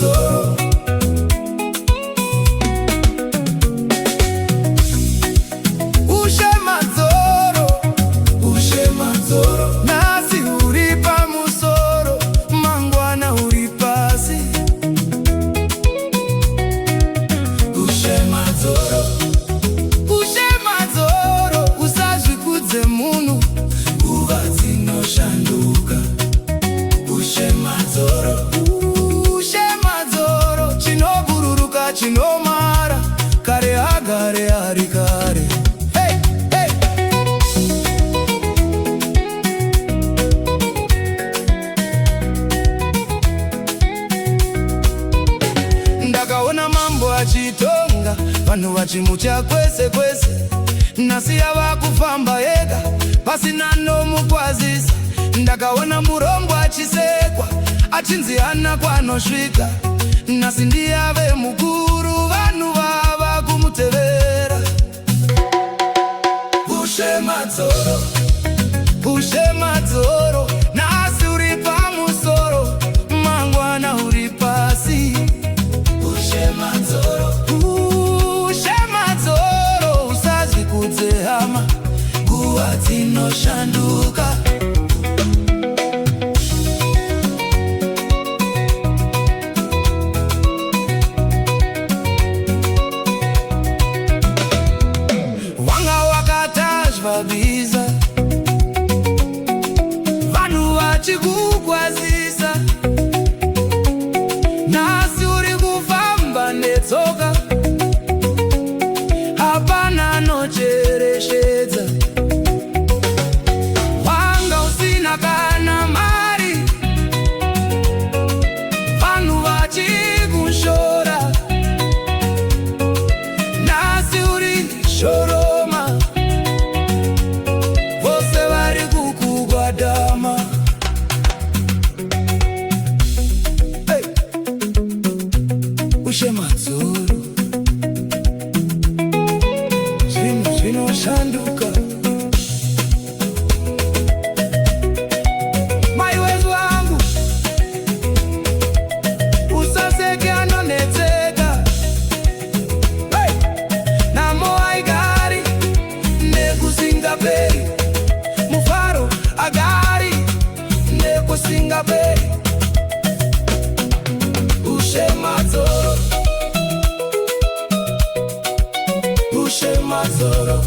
Ushemadzoro. Ushemadzoro. Ushemadzoro. Nasi uri pamusoro, mangwana uri pasi. Ushemadzoro. Ushemadzoro. Usazvikudze munhu, nguva dzinoshanduka. Ushemadzoro. Ushemadzoro. Chinobururuka chinomara, kare agare ari kare. Hey, hey. Ndakaona mambo achitonga, vanhu vachimucha kwese kwese. Nasiya vakufamba yega, pasina nomukwazisa. Ndakaona murombo achisekwa, achinzi hana kwanosvika. Nasi ndiyave mukuru, vanhu vava kumutevera. Ushemadzoro. Ushemadzoro. Nasi uri pamusoro, mangwana uri pasi. Ushemadzoro. Ushemadzoro. Usazvikudze hama, nguva dzinoshanduka. Vabiza vanhu vachikukwazisa, nasi uri kufamba netsoka, hapana anochereshedza. Wanga usina kana mari, vanhu vachikushora, nasi uri shoroma. Hey. Ushemadzoro. Zvinhu zvinoshanduka. Mai wezu wangu, usaseke anonetseka. Hey. Namo aigari nekusingaperi, mufaro agari nekusingaperi. Ushemadzoro. Ushemadzoro.